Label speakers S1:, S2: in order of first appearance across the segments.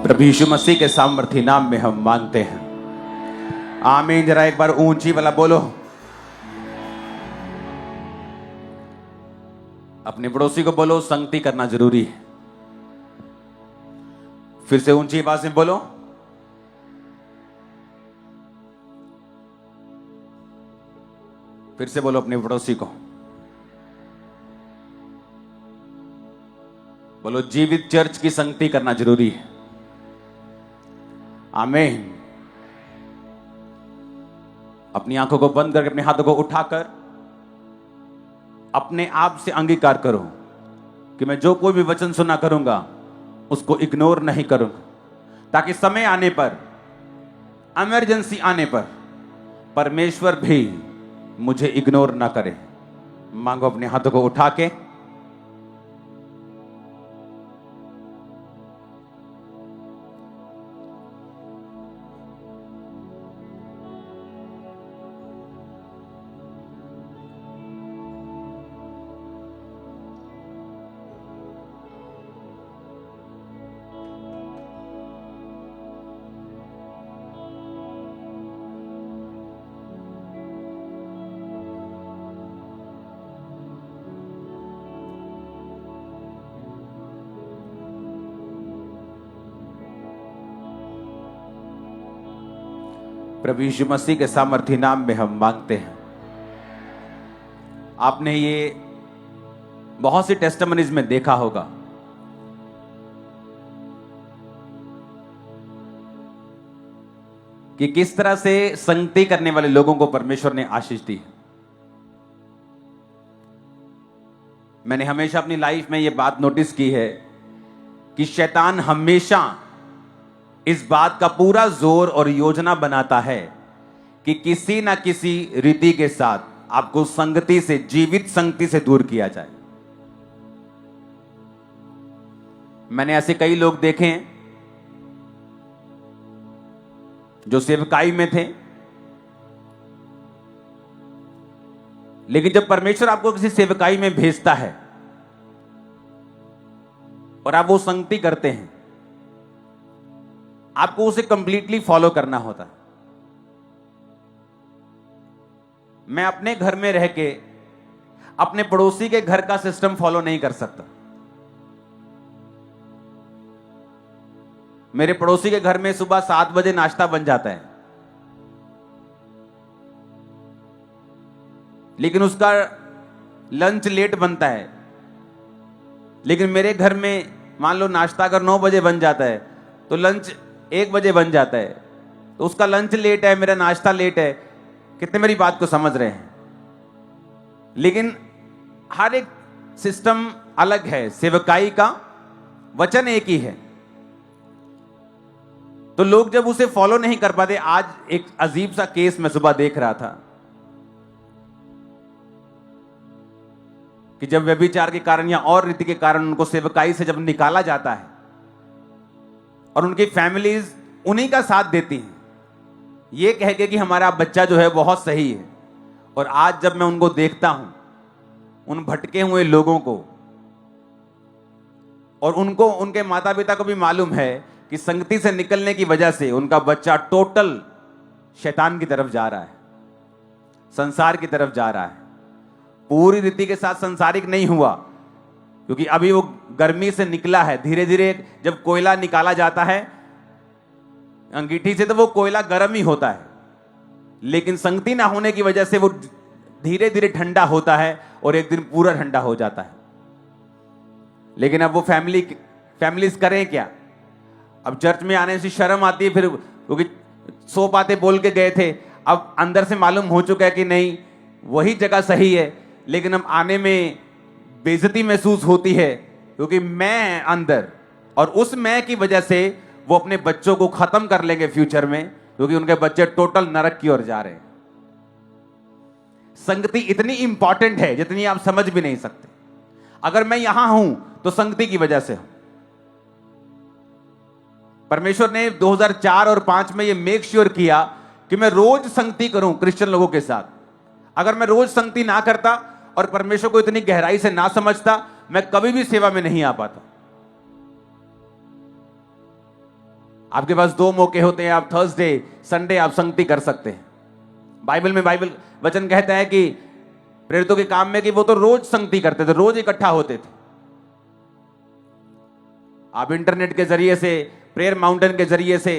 S1: प्रभु यीशु मसीह के सामर्थी नाम में हम मांगते हैं, आमीन। जरा एक बार ऊंची वाला बोलो। अपने पड़ोसी को बोलो, संगति करना जरूरी है। फिर से ऊंची आवाज में बोलो। फिर से बोलो अपने पड़ोसी को, बोलो जीवित चर्च की संगति करना जरूरी है। आमीन। अपनी आंखों को बंद करके अपने हाथों को उठाकर अपने आप से अंगीकार करो कि मैं जो कोई भी वचन सुना करूंगा उसको इग्नोर नहीं करूंगा, ताकि समय आने पर, इमरजेंसी आने पर परमेश्वर भी मुझे इग्नोर ना करे। मांगो अपने हाथों को उठा के। प्रभु यीशु मसीह के सामर्थी नाम में हम मांगते हैं। आपने ये बहुत सी टेस्टिमनीज में देखा होगा कि किस तरह से संगति करने वाले लोगों को परमेश्वर ने आशीष दी। मैंने हमेशा अपनी लाइफ में यह बात नोटिस की है कि शैतान हमेशा इस बात का पूरा जोर और योजना बनाता है कि किसी ना किसी रीति के साथ आपको संगति से, जीवित संगति से दूर किया जाए। मैंने ऐसे कई लोग देखे हैं जो सेवकाई में थे, लेकिन जब परमेश्वर आपको किसी सेवकाई में भेजता है और आप वो संगति करते हैं, आपको उसे कंप्लीटली फॉलो करना होता है। मैं अपने घर में रह के अपने पड़ोसी के घर का सिस्टम फॉलो नहीं कर सकता। मेरे पड़ोसी के घर में सुबह 7 बजे नाश्ता बन जाता है, लेकिन उसका लंच लेट बनता है। लेकिन मेरे घर में मान लो नाश्ता अगर 9 बजे बन जाता है तो लंच 1 बजे बन जाता है, तो उसका लंच लेट है, मेरा नाश्ता लेट है। कितने मेरी बात को समझ रहे हैं? लेकिन हर एक सिस्टम अलग है, सेवकाई का वचन एक ही है। तो लोग जब उसे फॉलो नहीं कर पाते, आज एक अजीब सा केस मैं सुबह देख रहा था कि जब व्यभिचार के कारण या और रीति के कारण उनको सेवकाई से जब निकाला जाता है और उनकी फैमिलीज उन्हीं का साथ देती हैं, ये कह के कि हमारा बच्चा जो है बहुत सही है। और आज जब मैं उनको देखता हूं, उन भटके हुए लोगों को, और उनको, उनके माता पिता को भी मालूम है कि संगति से निकलने की वजह से उनका बच्चा टोटल शैतान की तरफ जा रहा है, संसार की तरफ जा रहा है। पूरी रीति के साथ संसारिक नहीं हुआ, क्योंकि अभी वो गर्मी से निकला है। धीरे धीरे जब कोयला निकाला जाता है अंगीठी से, तो वो कोयला गर्म ही होता है, लेकिन संगति ना होने की वजह से वो धीरे धीरे ठंडा होता है और एक दिन पूरा ठंडा हो जाता है। लेकिन अब वो फैमिलीज करें क्या? अब चर्च में आने से शर्म आती है, फिर क्योंकि 100 बातें बोल के गए थे, अब अंदर से मालूम हो चुका है कि नहीं वही जगह सही है, लेकिन हम आने में बेइज्जती महसूस होती है, क्योंकि मैं अंदर, और उस मैं की वजह से वो अपने बच्चों को खत्म कर लेंगे फ्यूचर में, क्योंकि उनके बच्चे टोटल नरक की ओर जा रहे हैं। संगति इतनी इंपॉर्टेंट है जितनी आप समझ भी नहीं सकते। अगर मैं यहां हूं तो संगति की वजह से हूं। परमेश्वर ने 2004 और 5 में ये मेक श्योर किया कि मैं रोज संगति करूं क्रिश्चियन लोगों के साथ। अगर मैं रोज संगति ना करता और परमेश्वर को इतनी गहराई से ना समझता, मैं कभी भी सेवा में नहीं आ पाता। आपके पास दो मौके होते हैं, आप थर्सडे संडे आप संगति कर सकते हैं। बाइबल वचन कहता है कि प्रेरितों के काम में कि वो तो रोज संगति करते थे, रोज इकट्ठा होते थे। आप इंटरनेट के जरिए से, प्रेयर माउंटेन के जरिए से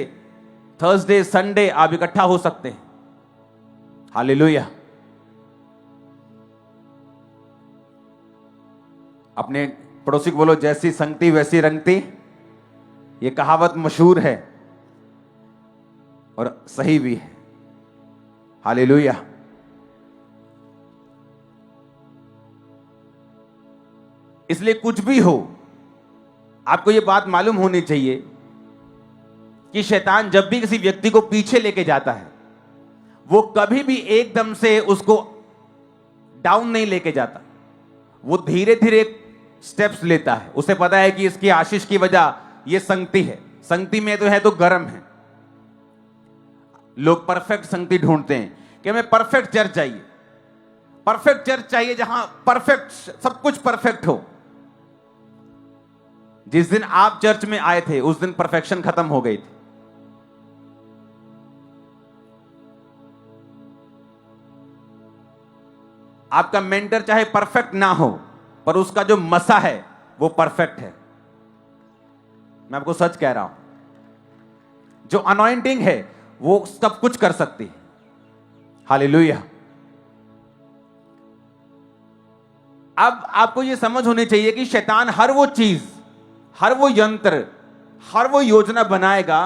S1: थर्सडे संडे आप इकट्ठा हो सकते हैं। हालेलुया। अपने पड़ोसी को बोलो, जैसी संगति वैसी रंगती। ये कहावत मशहूर है और सही भी है। हालेलुया। इसलिए कुछ भी हो, आपको यह बात मालूम होनी चाहिए कि शैतान जब भी किसी व्यक्ति को पीछे लेके जाता है, वो कभी भी एकदम से उसको डाउन नहीं लेके जाता। वो धीरे धीरे स्टेप्स लेता है। उसे पता है कि इसकी आशीष की वजह ये संगति है। संगति में तो है तो गर्म है। लोग परफेक्ट संगति ढूंढते हैं कि हमें परफेक्ट चर्च चाहिए, परफेक्ट चर्च चाहिए जहां परफेक्ट, सब कुछ परफेक्ट हो। जिस दिन आप चर्च में आए थे उस दिन परफेक्शन खत्म हो गई थी। आपका मेंटर चाहे परफेक्ट ना हो, पर उसका जो मसा है वो परफेक्ट है। मैं आपको सच कह रहा हूं, जो अनॉइंटिंग है वो सब कुछ कर सकती है। हालेलुया। अब आपको यह समझ होनी चाहिए कि शैतान हर वो चीज, हर वो यंत्र, हर वो योजना बनाएगा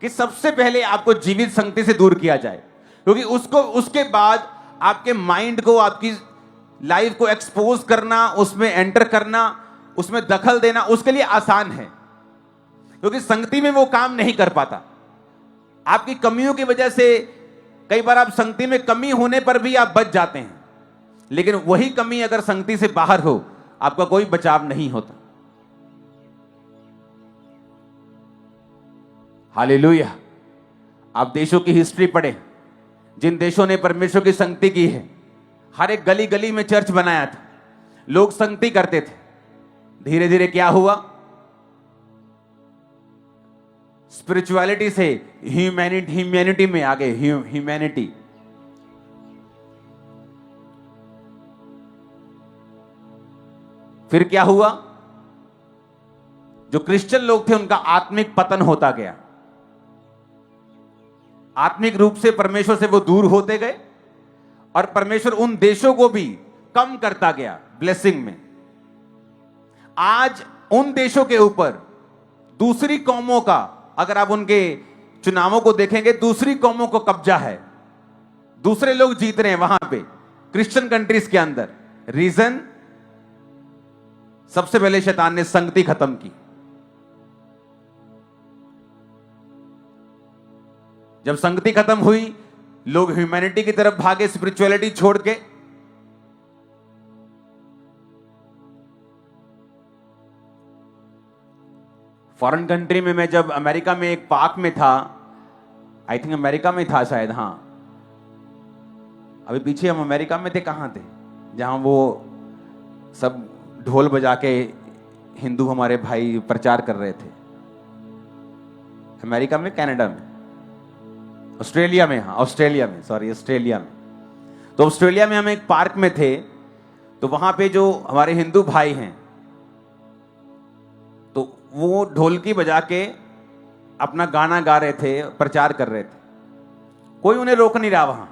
S1: कि सबसे पहले आपको जीवित संगति से दूर किया जाए, क्योंकि उसके बाद आपके माइंड को, आपकी लाइफ को एक्सपोज करना, उसमें एंटर करना, उसमें दखल देना उसके लिए आसान है, क्योंकि संगति में वो काम नहीं कर पाता। आपकी कमियों की वजह से कई बार आप संगति में कमी होने पर भी आप बच जाते हैं, लेकिन वही कमी अगर संगति से बाहर हो, आपका कोई बचाव नहीं होता। हालेलुया। आप देशों की हिस्ट्री पढ़ें, जिन देशों ने परमेश्वर की संगति की है, हर एक गली गली में चर्च बनाया था, लोग संगति करते थे। धीरे धीरे क्या हुआ, स्पिरिचुअलिटी से ह्यूमैनिटी में आ गए। ह्यूमैनिटी। फिर क्या हुआ, जो क्रिश्चियन लोग थे उनका आत्मिक पतन होता गया। आत्मिक रूप से परमेश्वर से वो दूर होते गए और परमेश्वर उन देशों को भी कम करता गया ब्लेसिंग में। आज उन देशों के ऊपर दूसरी कौमों का, अगर आप उनके चुनावों को देखेंगे, दूसरी कौमों को कब्जा है। दूसरे लोग जीत रहे हैं वहां पे क्रिश्चियन कंट्रीज के अंदर। रीजन, सबसे पहले शैतान ने संगति खत्म की। जब संगति खत्म हुई, लोग ह्यूमैनिटी की तरफ भागे, स्पिरिचुअलिटी छोड़ के। फॉरेन कंट्री में, मैं जब अमेरिका में एक पार्क में था, आई थिंक अमेरिका में था शायद, हां अभी पीछे हम अमेरिका में थे, कहां थे, जहां वो सब ढोल बजा के हिंदू हमारे भाई प्रचार कर रहे थे। अमेरिका में, कनाडा में, ऑस्ट्रेलिया में, हाँ ऑस्ट्रेलिया में, सॉरी ऑस्ट्रेलिया में। तो ऑस्ट्रेलिया में हम एक पार्क में थे, तो वहां पे जो हमारे हिंदू भाई हैं, तो वो ढोलकी बजा के अपना गाना गा रहे थे, प्रचार कर रहे थे। कोई उन्हें रोक नहीं रहा वहां,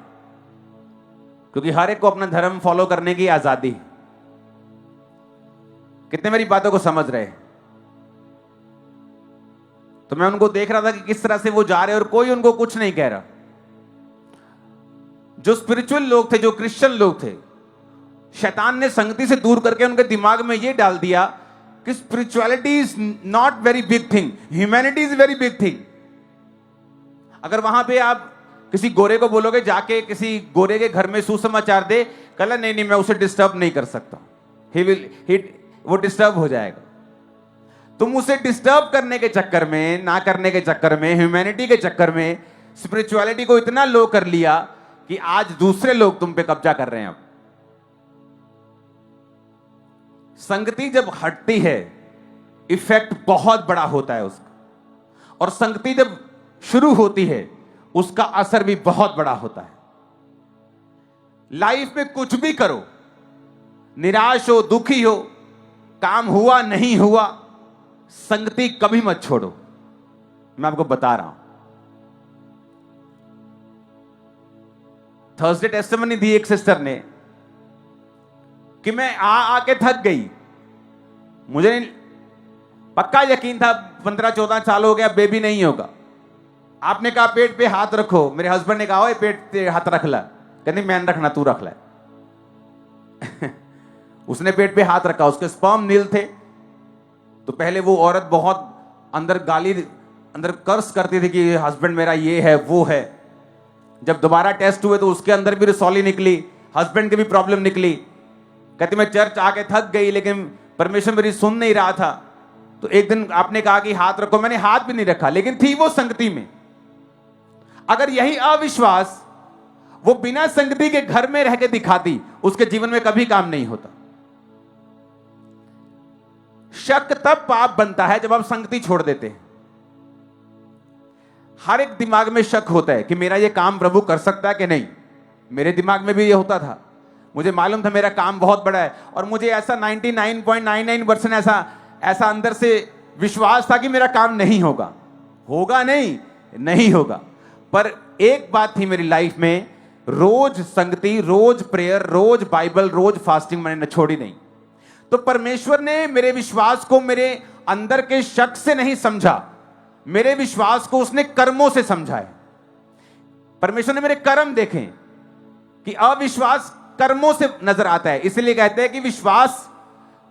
S1: क्योंकि हर एक को अपना धर्म फॉलो करने की आजादी है। कितने मेरी बातों को समझ रहे हैं? तो मैं उनको देख रहा था कि किस तरह से वो जा रहे हैं और कोई उनको कुछ नहीं कह रहा। जो स्पिरिचुअल लोग थे, जो क्रिश्चियन लोग थे, शैतान ने संगति से दूर करके उनके दिमाग में यह डाल दिया कि spirituality is not very big thing, humanity is very big thing. अगर वहां पे आप किसी गोरे को बोलोगे जाके किसी गोरे के घर में सुसमाचार दे, कल नहीं नहीं मैं उसे डिस्टर्ब नहीं कर सकता, वो डिस्टर्ब हो जाएगा। तुम उसे डिस्टर्ब करने के चक्कर में, ना करने के चक्कर में, ह्यूमैनिटी के चक्कर में स्पिरिचुअलिटी को इतना लो कर लिया कि आज दूसरे लोग तुम पे कब्जा कर रहे हैं। अब संगति जब हटती है, इफेक्ट बहुत बड़ा होता है उसका, और संगति जब शुरू होती है उसका असर भी बहुत बड़ा होता है। लाइफ में कुछ भी करो, निराश हो, दुखी हो, काम हुआ नहीं हुआ, संगति कभी मत छोड़ो। मैं आपको बता रहा हूं। थर्सडे टेस्टिमनी दी एक सिस्टर ने कि मैं आके थक गई, मुझे पक्का यकीन था 15-14 साल हो गया, बेबी नहीं होगा। आपने कहा पेट पे हाथ रखो, मेरे हस्बैंड ने कहा ओए पेट पे हाथ रख ला, कहनी मैंने रखना, तू रख ला। उसने पेट पे हाथ रखा, उसके स्पर्म नील थे। तो पहले वो औरत बहुत अंदर अंदर कर्स करती थी कि हस्बैंड मेरा ये है वो है। जब दोबारा टेस्ट हुए तो उसके अंदर भी रिसॉली निकली, हस्बैंड की भी प्रॉब्लम निकली। कहती मैं चर्च आके थक गई लेकिन परमेश्वर मेरी सुन नहीं रहा था। तो एक दिन आपने कहा कि हाथ रखो, मैंने हाथ भी नहीं रखा, लेकिन थी वो संगति में। अगर यही अविश्वास वो बिना संगति के घर में रह के दिखाती, उसके जीवन में कभी काम नहीं होता। शक तब पाप बनता है जब आप संगति छोड़ देते हैं। हर एक दिमाग में शक होता है कि मेरा ये काम प्रभु कर सकता है कि नहीं। मेरे दिमाग में भी ये होता था। मुझे मालूम था मेरा काम बहुत बड़ा है और मुझे ऐसा 99.99% ऐसा अंदर से विश्वास था कि मेरा काम नहीं होगा। होगा नहीं होगा। पर एक बात थी मेरी लाइफ में, रोज संगति, रोज प्रेयर, रोज बाइबल, रोज फास्टिंग मैंने छोड़ी नहीं। तो परमेश्वर ने मेरे विश्वास को मेरे अंदर के शक से नहीं समझा, मेरे विश्वास को उसने कर्मों से समझा है। परमेश्वर ने मेरे कर्म देखे कि अविश्वास कर्मों से नजर आता है, इसलिए कहते हैं कि विश्वास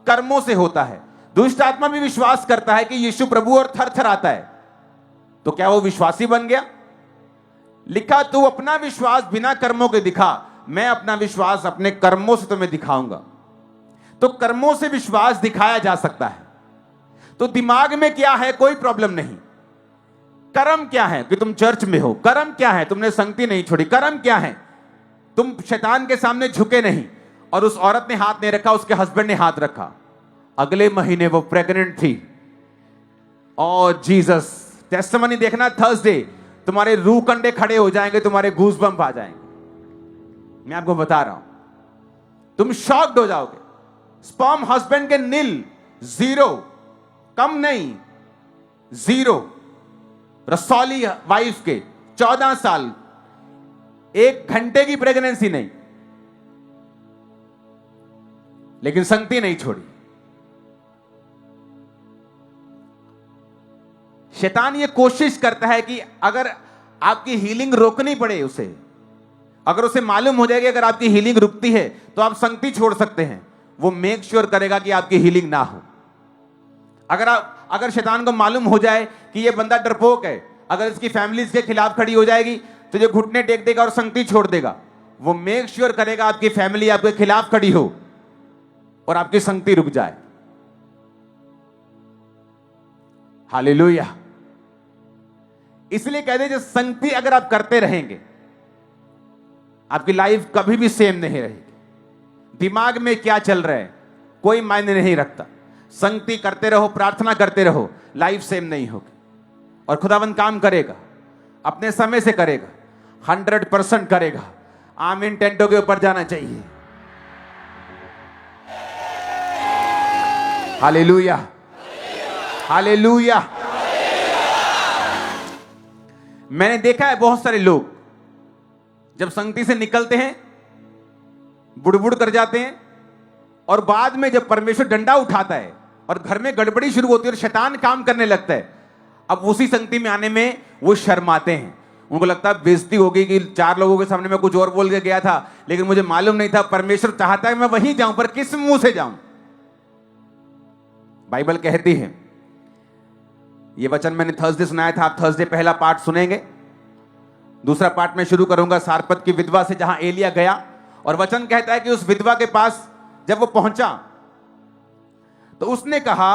S1: कर्मों से होता है। दुष्ट आत्मा भी विश्वास करता है कि यीशु प्रभु और थर थर आता है, तो क्या वो विश्वासी बन गया? लिखा तू अपना विश्वास बिना कर्मों के दिखा, मैं अपना विश्वास अपने कर्मों से तुम्हें दिखाऊंगा। तो कर्मों से विश्वास दिखाया जा सकता है। तो दिमाग में क्या है कोई प्रॉब्लम नहीं। कर्म क्या है कि तुम चर्च में हो, कर्म क्या है तुमने संगति नहीं छोड़ी, कर्म क्या है तुम शैतान के सामने झुके नहीं। और उस औरत ने हाथ नहीं रखा, उसके हस्बैंड ने हाथ रखा। अगले महीने वो प्रेग्नेंट थी। और जीसस, टेस्टिमनी देखना थर्सडे, तुम्हारे रूह कंडे खड़े हो जाएंगे, तुम्हारे गूज़बम्प आ जाएंगे। मैं आपको बता रहा हूं, तुम शॉक्ड हो जाओगे। स्पर्म हस्बैंड के नील, 0, कम नहीं 0। रसौली वाइफ के 14 साल, 1 घंटे की प्रेगनेंसी नहीं, लेकिन संगति नहीं छोड़ी। शैतान ये कोशिश करता है कि अगर आपकी हीलिंग रोकनी पड़े उसे, अगर उसे मालूम हो जाएगी अगर आपकी हीलिंग रुकती है तो आप संगति छोड़ सकते हैं, वो मेक श्योर करेगा कि आपकी हीलिंग ना हो। अगर शैतान को मालूम हो जाए कि ये बंदा डरपोक है, अगर इसकी फैमिली इसके खिलाफ खड़ी हो जाएगी तो ये घुटने टेक देगा और संगति छोड़ देगा। वो मेक श्योर करेगा आपकी फैमिली आपके खिलाफ खड़ी हो और आपकी संगति रुक जाए। हालेलुया। इसलिए कहते हैं संगति अगर आप करते रहेंगे आपकी लाइफ कभी भी सेम नहीं रहेगी। दिमाग में क्या चल रहा है कोई मायने नहीं रखता। संगति करते रहो, प्रार्थना करते रहो, लाइफ सेम नहीं होगी। और खुदावंद काम करेगा, अपने समय से करेगा, 100% करेगा। आमीन। टेंटों के ऊपर जाना चाहिए। Hallelujah, hallelujah. मैंने देखा है बहुत सारे लोग जब संगति से निकलते हैं बुड़बुड़ कर जाते हैं, और बाद में जब परमेश्वर डंडा उठाता है और घर में गड़बड़ी शुरू होती है और शैतान काम करने लगता है, अब उसी संगति में आने में वो शर्माते हैं। उनको लगता है बेइज्जती होगी कि 4 लोगों के सामने मैं कुछ और बोल के गया था, लेकिन मुझे मालूम नहीं था परमेश्वर चाहता है मैं वहीं जाऊं, पर किस मुंह से जाऊं। बाइबल कहती है, ये वचन मैंने थर्सडे सुनाया था, आप थर्सडे पहला पार्ट सुनेंगे। दूसरा पार्ट में शुरू करूंगा सारपत की विधवा से, जहां एलिया गया। और वचन कहता है कि उस विधवा के पास जब वो पहुंचा तो उसने कहा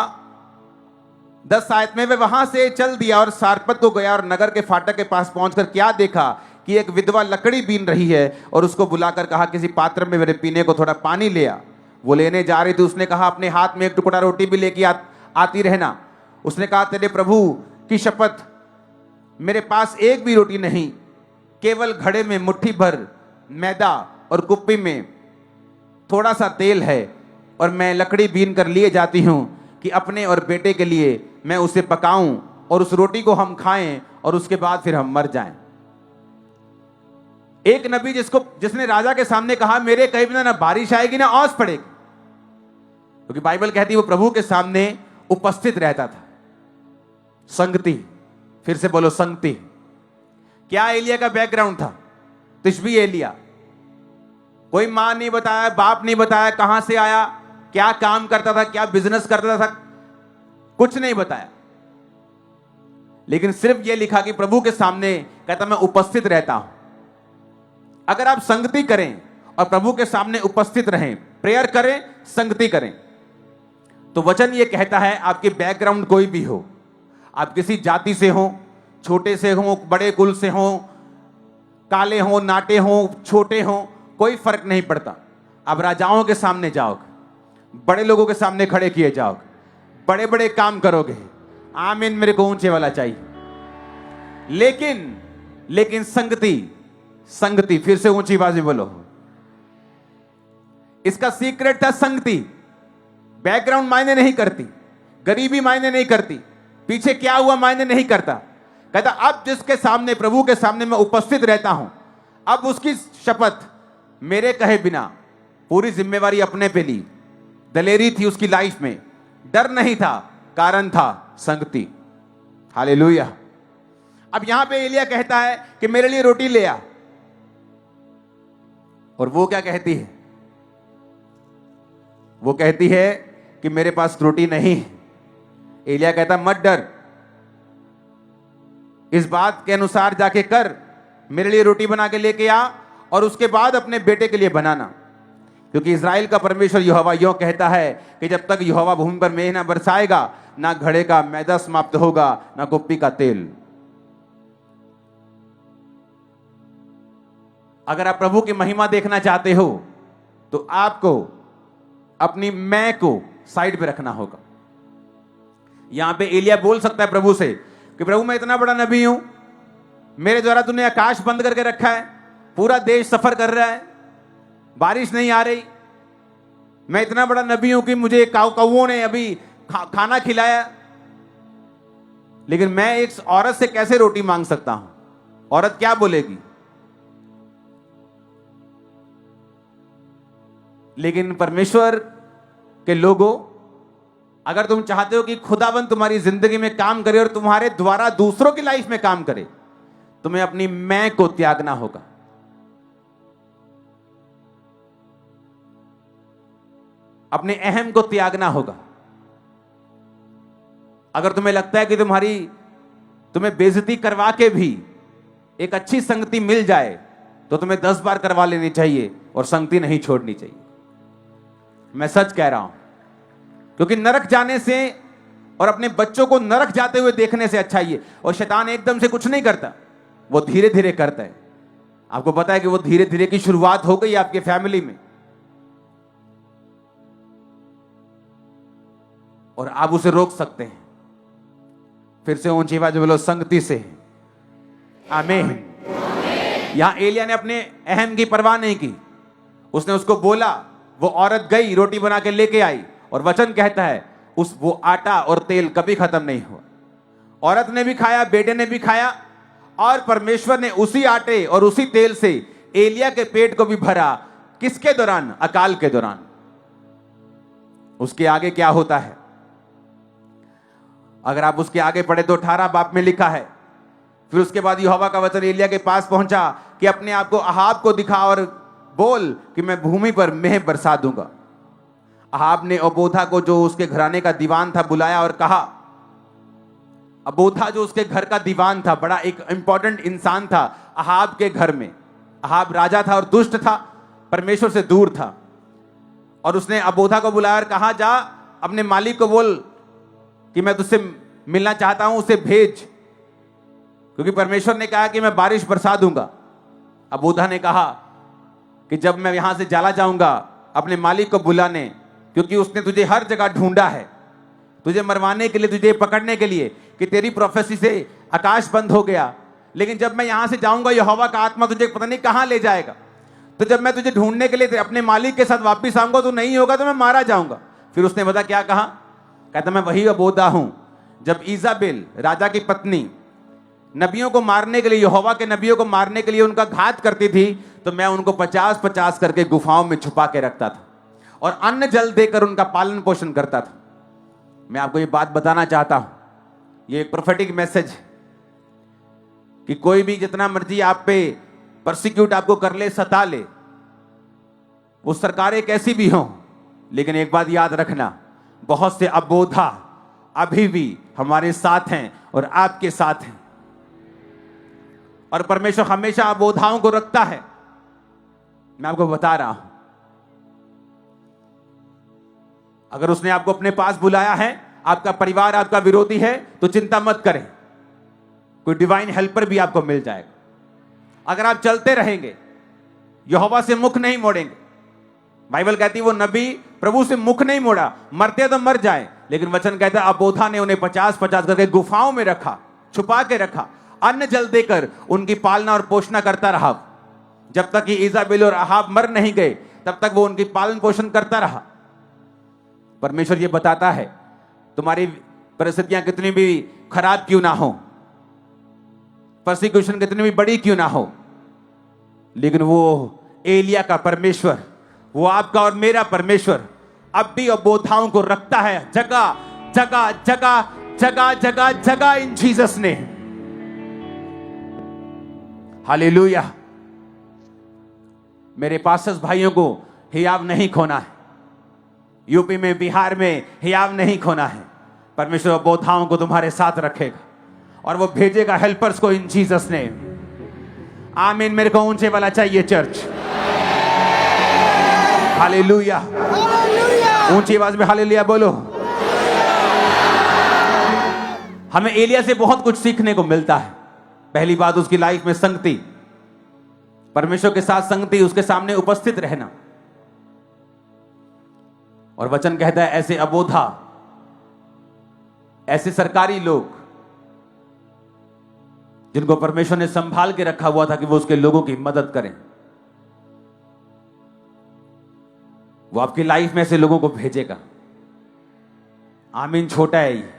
S1: 10 आयत में, वे वहां से चल दिया और सारपत को गया और नगर के फाटक के पास पहुंचकर क्या देखा कि एक विधवा लकड़ी बीन रही है, और उसको बुलाकर कहा किसी पात्र में मेरे पीने को थोड़ा पानी ले आ। वो लेने जा रही थी, उसने कहा अपने हाथ में एक टुकड़ा रोटी भी लेके आती रहना। उसने कहा तेरे प्रभु की शपथ मेरे पास एक भी रोटी नहीं, केवल घड़े में मुट्ठी भर मैदा और कुप्पी में थोड़ा सा तेल है, और मैं लकड़ी बीन कर लिए जाती हूं कि अपने और बेटे के लिए मैं उसे पकाऊं और उस रोटी को हम खाएं और उसके बाद फिर हम मर जाएं। एक नबी जिसने राजा के सामने कहा, मेरे कहे बिना ना बारिश आएगी ना ओस पड़ेगी, क्योंकि बाइबल कहती है वो प्रभु के सामने उपस्थित रहता था। संगति, फिर से बोलो संगति। क्या एलिया का बैकग्राउंड था? तिशबी एलिया। कोई मां नहीं बताया, बाप नहीं बताया, कहां से आया, क्या काम करता था, क्या बिजनेस करता था, कुछ नहीं बताया। लेकिन सिर्फ यह लिखा कि प्रभु के सामने कहता मैं उपस्थित रहता हूं। अगर आप संगति करें और प्रभु के सामने उपस्थित रहें, प्रेयर करें, संगति करें, तो वचन यह कहता है आपके बैकग्राउंड कोई भी हो, आप किसी जाति से हो, छोटे से हो, बड़े कुल से हो, काले हो, नाटे हो, छोटे हो, कोई फर्क नहीं पड़ता। आप राजाओं के सामने जाओगे, बड़े लोगों के सामने खड़े किए जाओगे, बड़े बड़े काम करोगे। आमीन, मेरे को ऊंचे वाला चाहिए। लेकिन संगति, फिर से ऊंची आवाज में बोलो। इसका सीक्रेट था संगति। बैकग्राउंड मायने नहीं करती, गरीबी मायने नहीं करती, पीछे क्या हुआ मायने नहीं करता। कहता अब जिसके सामने, प्रभु के सामने मैं उपस्थित रहता हूं, अब उसकी शपथ मेरे कहे बिना, पूरी जिम्मेवारी अपने पे ली। दलेरी थी उसकी लाइफ में, डर नहीं था, कारण था संगति। हालेलुया। अब यहां पे एलिया कहता है कि मेरे लिए रोटी ले आ, और वो क्या कहती है? वो कहती है कि मेरे पास रोटी नहीं है। एलिया कहता मत डर, इस बात के अनुसार जाके कर, मेरे लिए रोटी बना के लेके आ और उसके बाद अपने बेटे के लिए बनाना, क्योंकि इज़राइल का परमेश्वर यहोवा यूं कहता है कि जब तक यहोवा भूमि पर मेघ ना बरसाएगा, ना घड़े का मैदा समाप्त होगा, ना कुप्पी का तेल। अगर आप प्रभु की महिमा देखना चाहते हो तो आपको अपनी मैं को साइड पे रखना होगा। यहां पे एलिया बोल सकता है प्रभु से कि प्रभु मैं इतना बड़ा नबी हूं, मेरे द्वारा तूने आकाश बंद करके रखा है, पूरा देश सफर कर रहा है, बारिश नहीं आ रही, मैं इतना बड़ा नबी हूं कि मुझे कौवों ने अभी खाना खिलाया, लेकिन मैं एक औरत से कैसे रोटी मांग सकता हूं? औरत क्या बोलेगी? लेकिन परमेश्वर के लोगों, अगर तुम चाहते हो कि खुदाबंद तुम्हारी जिंदगी में काम करे और तुम्हारे द्वारा दूसरों की लाइफ में काम करे, तुम्हें अपनी मैं को त्यागना होगा। अपने अहम को त्यागना होगा। अगर तुम्हें लगता है कि तुम्हें बेइज्जती करवा के भी एक अच्छी संगति मिल जाए, तो तुम्हें 10 बार करवा लेनी चाहिए और संगति नहीं छोड़नी चाहिए। मैं सच कह रहा हूं, क्योंकि नरक जाने से और अपने बच्चों को नरक जाते हुए देखने से अच्छा ही है। और शैतान एकदम से कुछ नहीं करता, वो धीरे धीरे करता है। आपको पता है कि वो धीरे धीरे की शुरुआत हो गई आपके फैमिली में, और आप उसे रोक सकते हैं। फिर से ऊंची आवाज में बोलो, संगति से। आमीन। यहां एलिया ने अपने अहम की परवाह नहीं की, उसने उसको बोला, वो औरत गई, रोटी बना के लेके आई, और वचन कहता है वो आटा और तेल कभी खत्म नहीं हुआ। औरत ने भी खाया, बेटे ने भी खाया, और परमेश्वर ने उसी आटे और उसी तेल से एलिया के पेट को भी भरा। किसके दौरान? अकाल के दौरान। उसके आगे क्या होता है? अगर आप उसके आगे पढ़े तो 18 बाब में लिखा है, फिर उसके बाद यहोवा का वचन एलिया के पास पहुंचा कि अपने आप को अहाब को दिखा और बोल कि मैं भूमि पर मेंह बरसा दूंगा। अहाब ने अबोधा को, जो उसके घराने का दीवान था, बुलाया और कहा, अबोधा जो उसके घर का दीवान था, बड़ा एक इंपॉर्टेंट इंसान था अहाब के घर में। अहाब राजा था और दुष्ट था, परमेश्वर से दूर था, और उसने अबोधा को बुलाया और कहा, जा अपने मालिक को बोल कि मैं तुझसे मिलना चाहता हूं, उसे भेज, क्योंकि परमेश्वर ने कहा कि मैं बारिश बरसा दूंगा। अबोधा ने कहा कि जब मैं यहां से चला जाऊंगा अपने मालिक को बुलाने, क्योंकि उसने तुझे हर जगह ढूंढा है, तुझे मरवाने के लिए, तुझे पकड़ने के लिए, कि तेरी प्रोफेसी से आकाश बंद हो गया, लेकिन जब मैं यहां से जाऊंगा यहोवा का आत्मा तुझे पता नहीं कहां ले जाएगा। तो जब मैं तुझे ढूंढने के लिए अपने मालिक के साथ वापस आऊंगा तो नहीं होगा, तो मैं मारा जाऊंगा। फिर उसने बता क्या कहा? कहता मैं वही अबोधा हूं। जब इजाबेल राजा की पत्नी नबियों को मारने के लिए, यहोवा के नबियों को मारने के लिए उनका घात करती थी, तो मैं उनको 50-50 करके गुफाओं में छुपा के रखता था और अन्न जल देकर उनका पालन पोषण करता था। मैं आपको ये बात बताना चाहता हूं, ये एक प्रोफेटिक मैसेज है कि कोई भी जितना मर्जी आप पे परसिक्यूट आपको कर ले, सता ले, वो सरकारें कैसी भी हों, लेकिन एक बात याद रखना, बहुत से अबोधा अभी भी हमारे साथ हैं और आपके साथ हैं, और परमेश्वर हमेशा अबोधाओं को रखता है। मैं आपको बता रहा हूं, अगर उसने आपको अपने पास बुलाया है, आपका परिवार आपका विरोधी है, तो चिंता मत करें, कोई डिवाइन हेल्पर भी आपको मिल जाएगा। अगर आप चलते रहेंगे, यहोवा से मुख नहीं मोड़ेंगे। बाइबल कहती है वो नबी प्रभु से मुख नहीं मोड़ा, मरते तो मर जाए, लेकिन वचन कहता है अबोधा ने उन्हें 50-50 करके गुफाओं में रखा, छुपा के रखा, अन्न जल देकर उनकी पालना और पोषणा करता रहा। जब तक कि इजाबेल और अहाब मर नहीं गए, तब तक वो उनकी पालन पोषण करता रहा। परमेश्वर ये बताता है, तुम्हारी परिस्थितियां कितनी भी खराब क्यों ना हो, परसिक्यूशन कितनी भी बड़ी क्यों ना हो, लेकिन वो एलिया का परमेश्वर, वो आपका और मेरा परमेश्वर अब भी अबोधाओं को रखता है जगह जगह जगह जगह जगह जगह, इन जीसस ने। हालेलुया। मेरे पास्टर्स भाइयों को हियाव नहीं खोना है, यूपी में बिहार में हियाव नहीं खोना है। परमेश्वर अबोधाओं को तुम्हारे साथ रखेगा और वो भेजेगा हेल्पर्स को, इन जीसस ने। आमीन। मेरे को ऊंचे वाला चाहिए चर्च। हालेलुया। ऊंची आवाज में हालेलुया बोलो। हमें एलिया से बहुत कुछ सीखने को मिलता है। पहली बात, उसकी लाइफ में संगति, परमेश्वर के साथ संगति, उसके सामने उपस्थित रहना। और वचन कहता है ऐसे अबोधा, ऐसे सरकारी लोग जिनको परमेश्वर ने संभाल के रखा हुआ था कि वो उसके लोगों की मदद करें, वो आपकी लाइफ में ऐसे लोगों को भेजेगा। आमीन। छोटा है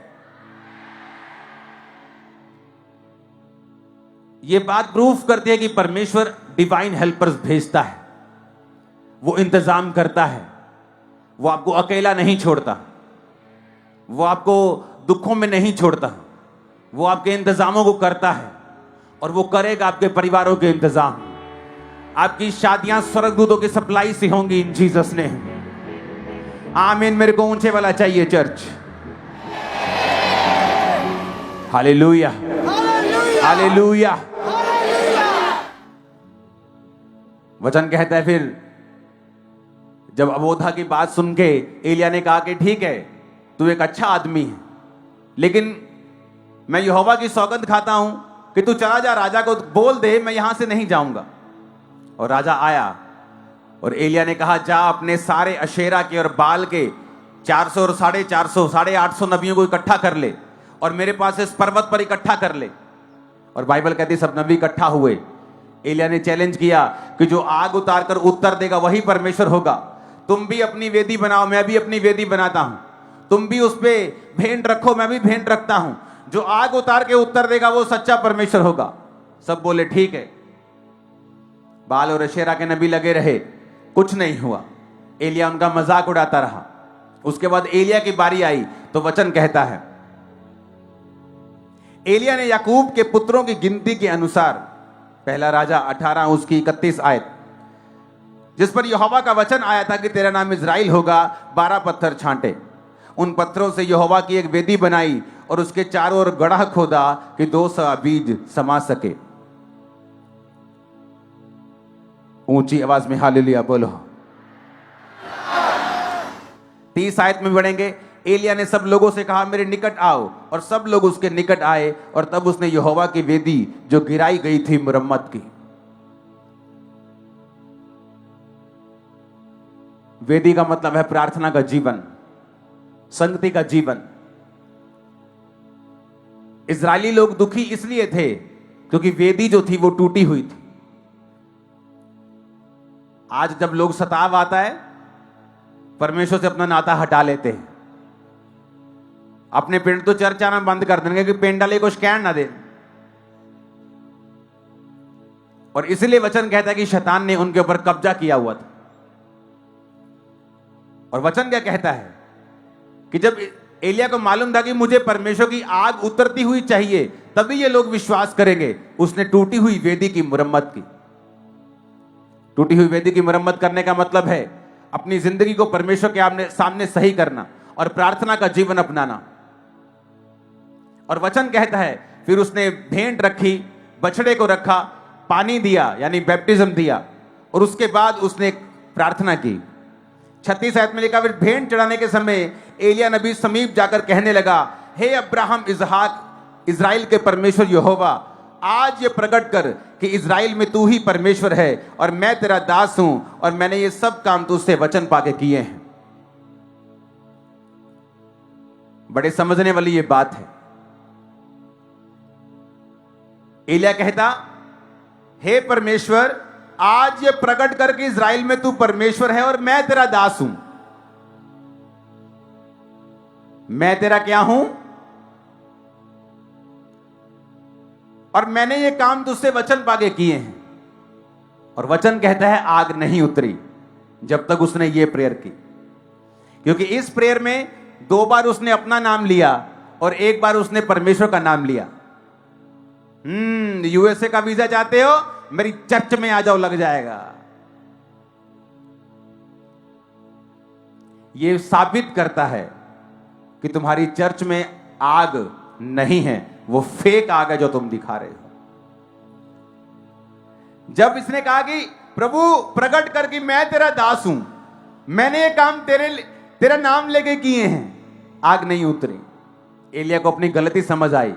S1: ये बात प्रूफ करती है कि परमेश्वर डिवाइन हेल्पर्स भेजता है, वो इंतजाम करता है, वो आपको अकेला नहीं छोड़ता, वो आपको दुखों में नहीं छोड़ता, वो आपके इंतजामों को करता है और वो करेगा आपके परिवारों के इंतजाम। आपकी शादियां स्वर्गदूतों की सप्लाई से होंगी, इन जीसस ने। आमीन। मेरे को ऊंचे वाला चाहिए चर्च। Hallelujah, hallelujah. वचन कहता है फिर जब अबोधा की बात सुन के एलिया ने कहा कि ठीक है, तू एक अच्छा आदमी है, लेकिन मैं यहोवा की सौगंध खाता हूं कि तू चला जा, राजा को बोल दे मैं यहां से नहीं जाऊंगा। और राजा आया और एलिया ने कहा जा अपने सारे अशेरा के और बाल के 400 और 450, 850 नबियों को इकट्ठा कर ले और मेरे पास इस पर्वत पर इकट्ठा कर ले। और बाइबल कहती सब नबी इकट्ठा हुए। एलिया ने चैलेंज किया कि जो आग उतार कर उत्तर देगा वही परमेश्वर होगा। तुम भी अपनी वेदी बनाओ, मैं भी अपनी वेदी बनाता हूं, तुम भी उस पे भेंट रखो, मैं भी भेंट रखता हूं, जो आग उतार के उत्तर देगा वो सच्चा परमेश्वर होगा। सब बोले ठीक है। बाल और अशेरा के नबी लगे रहे, कुछ नहीं हुआ। एलिया उनका मजाक उड़ाता रहा। उसके बाद एलिया की बारी आई तो वचन कहता है एलिया ने याकूब के पुत्रों की गिनती के अनुसार, पहला राजा 18 उसकी 31 आयत, जिस पर यहोवा का वचन आया था कि तेरा नाम इज़राइल होगा, 12 पत्थर छांटे। उन पत्थरों से यहोवा की एक वेदी बनाई और उसके चारों ओर गड्ढा खोदा कि 200 बीज समा सके। ऊंची आवाज में हालेलुया बोलो। 30 आयत में बढ़ेंगे। एलिया ने सब लोगों से कहा मेरे निकट आओ, और सब लोग उसके निकट आए और तब उसने यहोवा की वेदी जो गिराई गई थी मुरम्मत की। वेदी का मतलब है प्रार्थना का जीवन, संगति का जीवन। इजरायली लोग दुखी इसलिए थे क्योंकि वेदी जो थी वो टूटी हुई थी। आज जब लोग सताव आता है, परमेश्वर से अपना नाता हटा लेते हैं। अपने पिंड तो चर्च आना बंद कर देंगे कि पिंड वाले कुछ कहना ना दे। और इसलिए वचन कहता है कि शैतान ने उनके ऊपर कब्जा किया हुआ था। और वचन क्या कहता है कि जब एलिया को मालूम था कि मुझे परमेश्वर की आग उतरती हुई चाहिए तभी ये लोग विश्वास करेंगे, उसने टूटी हुई वेदी की मुरम्मत की। टूटी हुई वेदी की मुरम्मत करने का मतलब है अपनी जिंदगी को परमेश्वर के सामने सही करना और प्रार्थना का जीवन अपनाना। और वचन कहता है फिर उसने भेंट रखी, बछड़े को रखा, पानी दिया यानी बैप्टिज्म दिया, और उसके बाद उसने प्रार्थना की। 36 आयत में लिखा, फिर भेंट चढ़ाने के समय एलिया नबी समीप जाकर कहने लगा, हे अब्राहम, इसहाक, इजराइल के परमेश्वर यहोवा, आज ये प्रकट कर कि इजराइल में तू ही परमेश्वर है और मैं तेरा दास हूं और मैंने ये सब काम तुझसे वचन पाके किए हैं। बड़े समझने वाली ये बात है। एलिया कहता, हे परमेश्वर, आज ये प्रकट कर कि इजराइल में तू परमेश्वर है और मैं तेरा दास हूं। मैं तेरा क्या हूं और मैंने ये काम तुझसे वचन पाके किए हैं। और वचन कहता है आग नहीं उतरी जब तक उसने ये प्रेयर की, क्योंकि इस प्रेयर में 2 बार उसने अपना नाम लिया और 1 बार उसने परमेश्वर का नाम लिया। यूएसए का वीजा चाहते हो, मेरी चर्च में आ जाओ, लग जाएगा। यह साबित करता है कि तुम्हारी चर्च में आग नहीं है, वो फेक आग है जो तुम दिखा रहे हो। जब इसने कहा कि प्रभु प्रकट कर कि मैं तेरा दास हूं, मैंने ये काम तेरा नाम लेके किए हैं, आग नहीं उतरी। एलिया को अपनी गलती समझ आई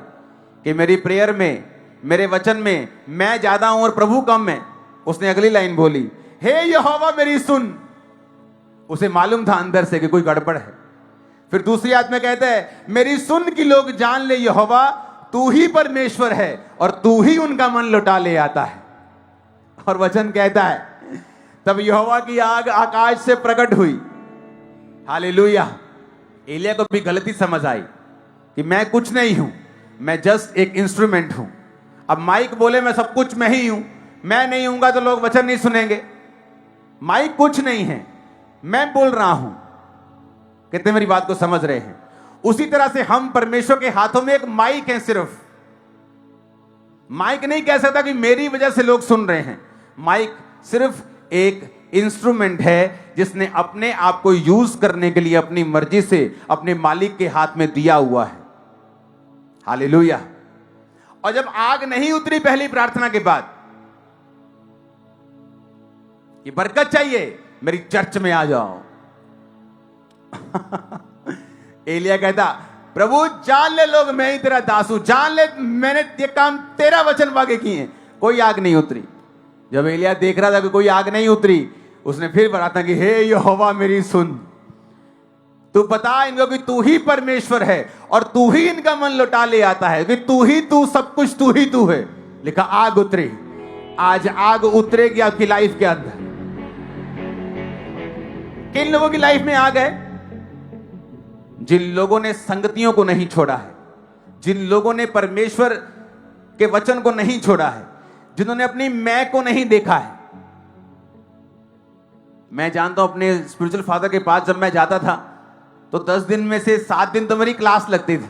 S1: कि मेरी प्रेयर में, मेरे वचन में मैं ज्यादा हूं और प्रभु कम है। उसने अगली लाइन बोली, हे यहोवा मेरी सुन। उसे मालूम था अंदर से कि कोई गड़बड़ है। फिर दूसरी आयत में कहता है, मेरी सुन कि लोग जान ले यहोवा तू ही परमेश्वर है और तू ही उनका मन लौटा ले आता है। और वचन कहता है तब यहोवा की आग आकाश से प्रकट हुई। हालेलुया। एलिया को भी गलती समझ आई कि मैं कुछ नहीं हूं, मैं जस्ट एक इंस्ट्रूमेंट हूं। अब माइक बोले मैं सब कुछ मैं ही हूं, मैं नहीं हूंगा तो लोग वचन नहीं सुनेंगे। माइक कुछ नहीं है, मैं बोल रहा हूं। कितने मेरी बात को समझ रहे हैं? उसी तरह से हम परमेश्वर के हाथों में एक माइक है। सिर्फ माइक नहीं कह सकता कि मेरी वजह से लोग सुन रहे हैं। माइक सिर्फ एक इंस्ट्रूमेंट है जिसने अपने आप को यूज करने के लिए अपनी मर्जी से अपने मालिक के हाथ में दिया हुआ है। हालेलुया। और जब आग नहीं उतरी पहली प्रार्थना के बाद, ये बरकत चाहिए, मेरी चर्च में आ जाओ। एलिया कहता, प्रभु जान ले लोग मैं ही तेरा दास हूं, जान ले मैंने ये काम तेरा वचन पाके किए हैं। कोई आग नहीं उतरी। जब एलिया देख रहा था कि कोई आग नहीं उतरी, उसने फिर प्रार्थना की, हे यहोवा मेरी सुन, तू बता इनको कि तू ही परमेश्वर है और तू ही इनका मन लौटा ले आता है, कि तू सब कुछ तू ही तू है। लिखा आग उतरी। आज आग उतरेगी आपकी लाइफ के अंदर। किन लोगों की लाइफ में आग है? जिन लोगों ने संगतियों को नहीं छोड़ा है, जिन लोगों ने परमेश्वर के वचन को नहीं छोड़ा है, जिन्होंने अपनी मैं को नहीं देखा है। मैं जानता हूं अपने स्पिरिचुअल फादर के पास जब मैं जाता था तो 10 दिन में से 7 दिन तो मेरी क्लास लगती थी,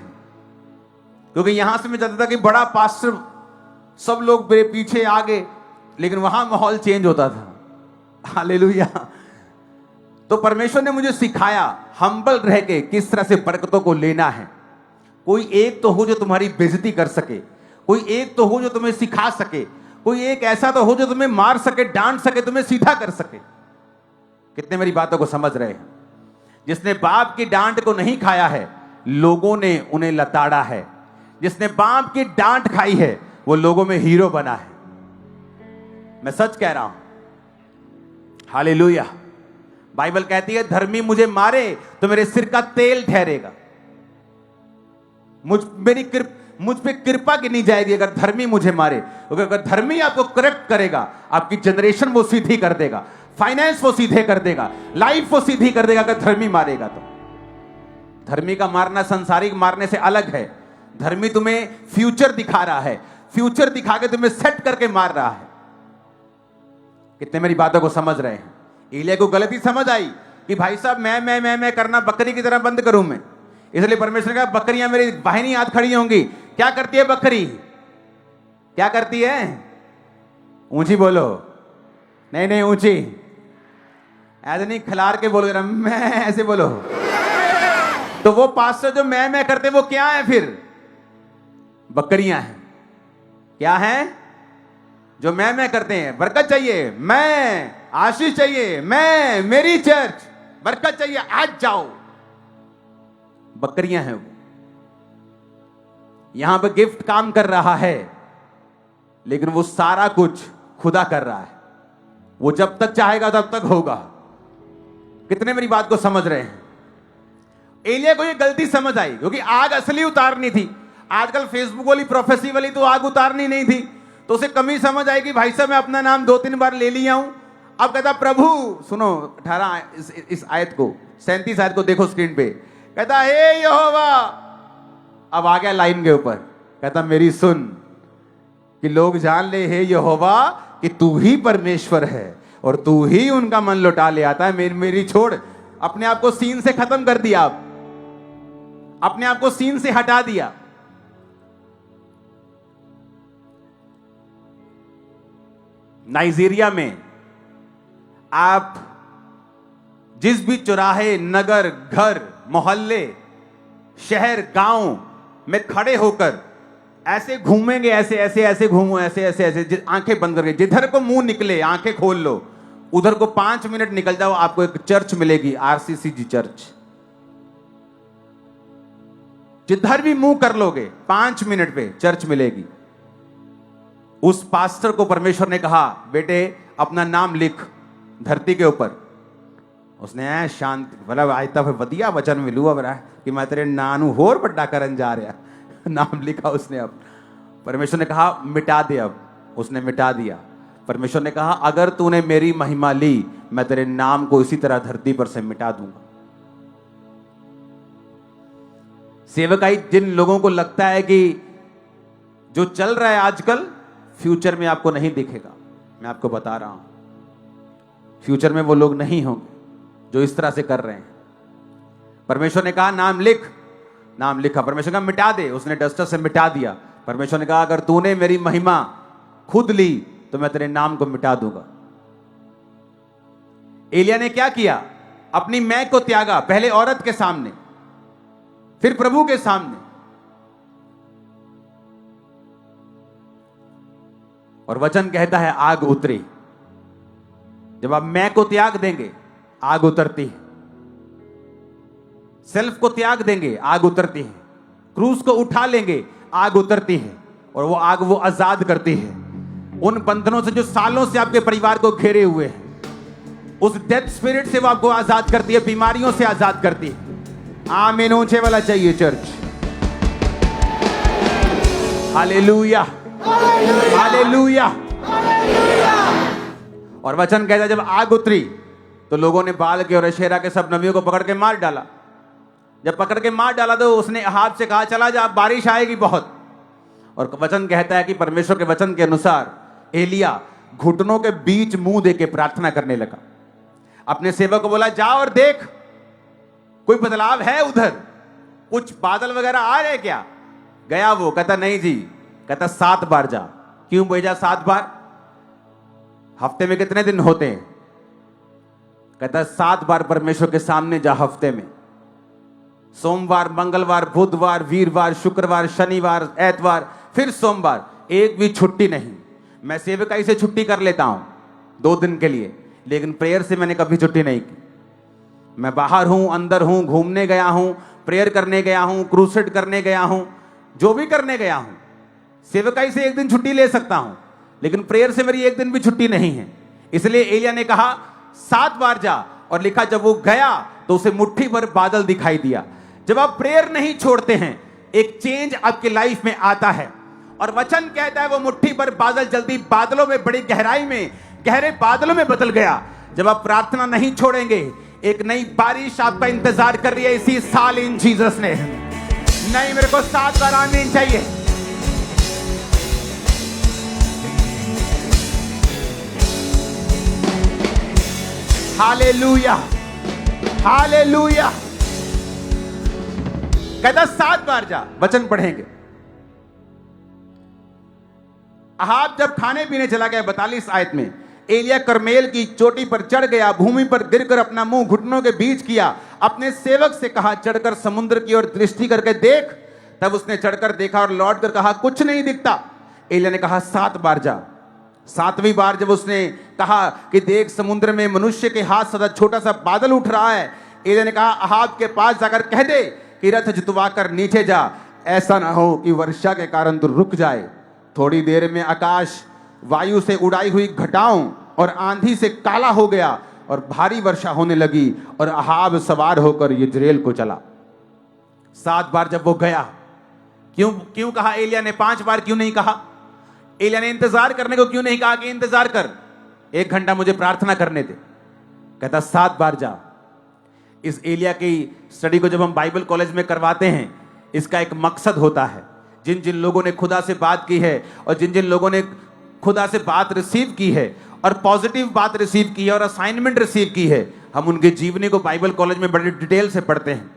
S1: क्योंकि यहां से मैं जाता था कि बड़ा पास्टर, सब लोग मेरे पीछे आगे, लेकिन वहां माहौल चेंज होता था। हालेलुया। तो परमेश्वर ने मुझे सिखाया हम्बल रह के किस तरह से बरकतों को लेना है। कोई एक तो हो जो तुम्हारी बेइज्जती कर सके, कोई एक तो हो जो तुम्हें सिखा सके, कोई एक ऐसा तो हो जो तुम्हें मार सके, डांट सके, तुम्हें सीधा कर सके। कितने मेरी बातों को समझ रहे हैं? जिसने बाप की डांट को नहीं खाया है, लोगों ने उन्हें लताड़ा है। जिसने बाप की डांट खाई है, वो लोगों में हीरो बना है। मैं सच कह रहा हूं। हालेलुया। बाइबल कहती है, धर्मी मुझे मारे तो मेरे सिर का तेल ठहरेगा। मुझ पे कृपा गिनी जाएगी अगर धर्मी मुझे मारे, क्योंकि अगर धर्मी आपको करेक्ट करेगा, आपकी जनरेशन वो सीधी कर देगा, फाइनेंस वो सीधे कर देगा, लाइफ वो सीधी कर देगा अगर धर्मी मारेगा तो। धर्मी का मारना संसारिक मारने से अलग है। धर्मी तुम्हें फ्यूचर दिखा रहा है, फ्यूचर दिखा के तुम्हें सेट करके मार रहा है। कितने मेरी बातों को समझ रहे हैं? एलिया को गलती समझ आई कि भाई साहब मैं करना बकरी की तरह बंद करूं मैं, इसलिए परमेश्वर ने कहा बकरियां मेरी बाहिनी हाथ खड़ी होंगी। क्या करती है बकरी? क्या करती है? ऊंची बोलो, नहीं ऊंची, ऐसे नहीं खिलार के बोलो, मैं ऐसे बोलो। तो वो पास्टर जो मैं करते वो क्या है फिर? बकरियां हैं। क्या है? जो मैं करते हैं। बरकत चाहिए, मैं आशीष चाहिए, मैं मेरी चर्च, बरकत चाहिए, आज जाओ। बकरियां हैं वो। यहां पर गिफ्ट काम कर रहा है, लेकिन वो सारा कुछ खुदा कर रहा है। वो जब तक चाहेगा तब तक होगा। कितने मेरी बात को समझ रहे हैं? एलिया को ये गलती समझ आई, क्योंकि आग असली उतारनी थी। आजकल फेसबुक वाली प्रोफेसी वाली तो आग उतारनी नहीं थी, तो उसे कमी समझ आई कि भाई साहब मैं अपना नाम 2-3 बार ले लिया हूं। अब कहता प्रभु, सुनो 18 इस आयत को, 37 आयत को देखो स्क्रीन पे। कहता हे यहोवा, अब आ गया लाइन के ऊपर, कहता मेरी सुन, कि लोग जान ले हे यहोवा कि तू ही परमेश्वर है और तू ही उनका मन लौटा ले आता है। मेरी छोड़। अपने आप को सीन से खत्म कर दिया, आप अपने आप को सीन से हटा दिया। नाइजीरिया में आप जिस भी चौराहे, नगर, घर, मोहल्ले, शहर, गांव में खड़े होकर ऐसे घूमेंगे, ऐसे घूमो, ऐसे आंखें बंद करके, जिधर को मुंह निकले आंखें खोल लो, उधर को 5 मिनट निकल जाओ, आपको एक चर्च मिलेगी, आरसीसीजी चर्च। जिधर भी मुंह कर लोगे 5 मिनट पे चर्च मिलेगी। उस पास्टर को परमेश्वर ने कहा बेटे अपना नाम लिख धरती के ऊपर। उसने शांति मतलब आज तक वधिया वचन मिलूगा बरा कि मैं तेरे नानू होर बड़ा करन जा रहा। नाम लिखा उसने। अब परमेश्वर ने कहा मिटा दे। अब उसने मिटा दिया। परमेश्वर ने कहा अगर तूने मेरी महिमा ली, मैं तेरे नाम को इसी तरह धरती पर से मिटा दूंगा। सेवकाई जिन लोगों को लगता है कि जो चल रहा है आजकल, फ्यूचर में आपको नहीं दिखेगा। मैं आपको बता रहा हूं, फ्यूचर में वो लोग नहीं होंगे जो इस तरह से कर रहे हैं। परमेश्वर ने कहा नाम लिख, नाम लिखा। परमेश्वर ने कहा मिटा दे, उसने डस्टर से मिटा दिया। परमेश्वर ने कहा अगर तूने मेरी महिमा खुद ली तो मैं तेरे नाम को मिटा दूंगा। एलिया ने क्या किया? अपनी मैं को त्यागा, पहले औरत के सामने, फिर प्रभु के सामने। और वचन कहता है आग उतरी। जब आप मैं को त्याग देंगे आग उतरती है। सेल्फ को त्याग देंगे आग उतरती है। क्रूस को उठा लेंगे आग उतरती है। और वो आग वो आजाद करती है उन बंधनों से जो सालों से आपके परिवार को घेरे हुए हैं। उस डेथ स्पिरिट से वो आपको आजाद करती है, बीमारियों से आजाद करती है। आमीन ऊंचे वाला चाहिए चर्च। Hallelujah, hallelujah. और वचन कहता है जब आग उतरी तो लोगों ने बाल के और अशेरा के सब नबियों को पकड़ के मार डाला। जब पकड़ के मार डाला तो उसने अहाब से कहा चला जा, बारिश आएगी बहुत। और वचन कहता है कि परमेश्वर के वचन के अनुसार एलिया घुटनों के बीच मुंह देके प्रार्थना करने लगा। अपने सेवक को बोला जा और देख कोई बदलाव है उधर, कुछ बादल वगैरह आ रहे क्या? गया वो, कहता नहीं जी। कहता 7 बार जा। क्यों भेजा 7 बार? हफ्ते में कितने दिन होते हैं? कहता 7 बार परमेश्वर के सामने जा हफ्ते में। सोमवार, मंगलवार, बुधवार, वीरवार, शुक्रवार, शनिवार, एतवार, फिर सोमवार, एक भी छुट्टी नहीं। मैं सेवकाई से छुट्टी कर लेता हूं 2 दिन के लिए, लेकिन प्रेयर से मैंने कभी छुट्टी नहीं की। मैं बाहर हूं, अंदर हूं, घूमने गया हूं, प्रेयर करने गया हूं, क्रूसेड करने गया हूं, जो भी करने गया हूं, सेवकाई से 1 दिन छुट्टी ले सकता हूं, लेकिन प्रेयर से मेरी 1 दिन भी छुट्टी नहीं है। इसलिए एलिया ने कहा 7 बार जा। और लिखा जब वो गया तो उसे मुट्ठी भर बादल दिखाई दिया। जब आप प्रेयर नहीं छोड़ते हैं एक चेंज आपकी लाइफ में आता है। और वचन कहता है वो मुट्ठी भर बादल जल्दी बादलों में, बड़ी गहराई में, गहरे बादलों में बदल गया। जब आप प्रार्थना नहीं छोड़ेंगे, एक नई बारिश आपका इंतजार कर रही है इसी साल इन जीसस ने। नहीं, मेरे को 7 बार आमीन चाहिए। Hallelujah, hallelujah. कहता 7 बार जा। वचन पढ़ेंगे। अहाब जब खाने पीने चला गया, 42 आयत में, एलिया करमेल की चोटी पर चढ़ गया, भूमि पर गिरकर अपना मुंह घुटनों के बीच किया, अपने सेवक से कहा चढ़कर समुद्र की ओर दृष्टि करके देख। तब उसने चढ़कर देखा और लौट कर कहा कुछ नहीं दिखता। एलिया ने कहा 7 बार जा। 7वीं बार जब उसने कहा कि देख समुद्र में मनुष्य के हाथ सदा छोटा सा बादल उठ रहा है, एलिया ने कहा अहाब के पास जाकर कह दे कि रथ जुतवा कर नीचे जा, ऐसा ना हो कि वर्षा के कारण तू रुक जाए। थोड़ी देर में आकाश वायु से उड़ाई हुई घटाओं और आंधी से काला हो गया और भारी वर्षा होने लगी और अहाब सवार होकर यिज्रेल को चला। 7 बार जब वो गया, क्यों कहा एलिया ने? 5 बार क्यों नहीं कहा? एलिया ने इंतजार करने को क्यों नहीं कहा कि इंतजार कर, 1 घंटा मुझे प्रार्थना करने दे? कहता 7 बार जा। इस एलिया की स्टडी को जब हम बाइबल कॉलेज में करवाते हैं, इसका एक मकसद होता है। जिन जिन लोगों ने खुदा से बात की है और जिन जिन लोगों ने खुदा से बात रिसीव की है और पॉजिटिव बात रिसीव की है और असाइनमेंट रिसीव की है, हम उनके जीवनी को बाइबल कॉलेज में बड़े डिटेल से पढ़ते हैं।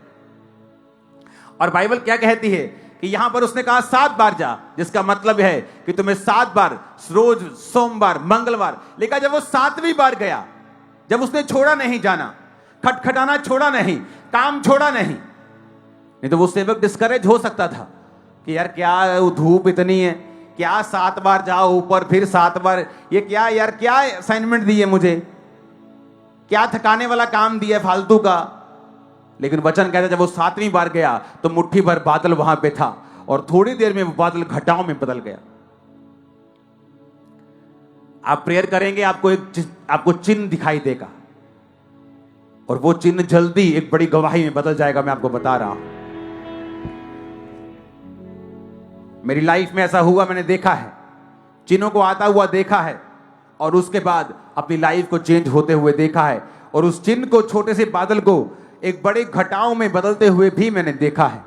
S1: और बाइबल क्या कहती है कि यहां पर उसने कहा 7 बार जा, जिसका मतलब है कि तुम्हें 7 बार, रोज सोमवार, मंगलवार। लेकिन जब वो 7वीं बार गया, जब उसने छोड़ा नहीं जाना, खटखटाना छोड़ा नहीं, काम छोड़ा नहीं तो वो सेवक डिस्करेज हो सकता था कि यार क्या धूप इतनी है, क्या 7 बार जाओ ऊपर, फिर 7 बार, ये क्या यार, क्या असाइनमेंट दी है मुझे, क्या थकाने वाला काम दिया फालतू का। लेकिन वचन कहता है जब वो 7वीं बार गया तो मुट्ठी भर बादल वहां पे था और थोड़ी देर में वो बादल घटाओं में बदल गया। आप प्रेयर करेंगे, आपको चिन्ह दिखाई देगा और वो चिन्ह जल्दी एक बड़ी गवाही में बदल जाएगा। मैं आपको बता रहा हूं, मेरी लाइफ में ऐसा हुआ, मैंने देखा है, चिन्हों को आता हुआ देखा है और उसके बाद अपनी लाइफ को चेंज होते हुए देखा है। और उस चिन्ह को, छोटे से बादल को एक बड़े घटाओं में बदलते हुए भी मैंने देखा है।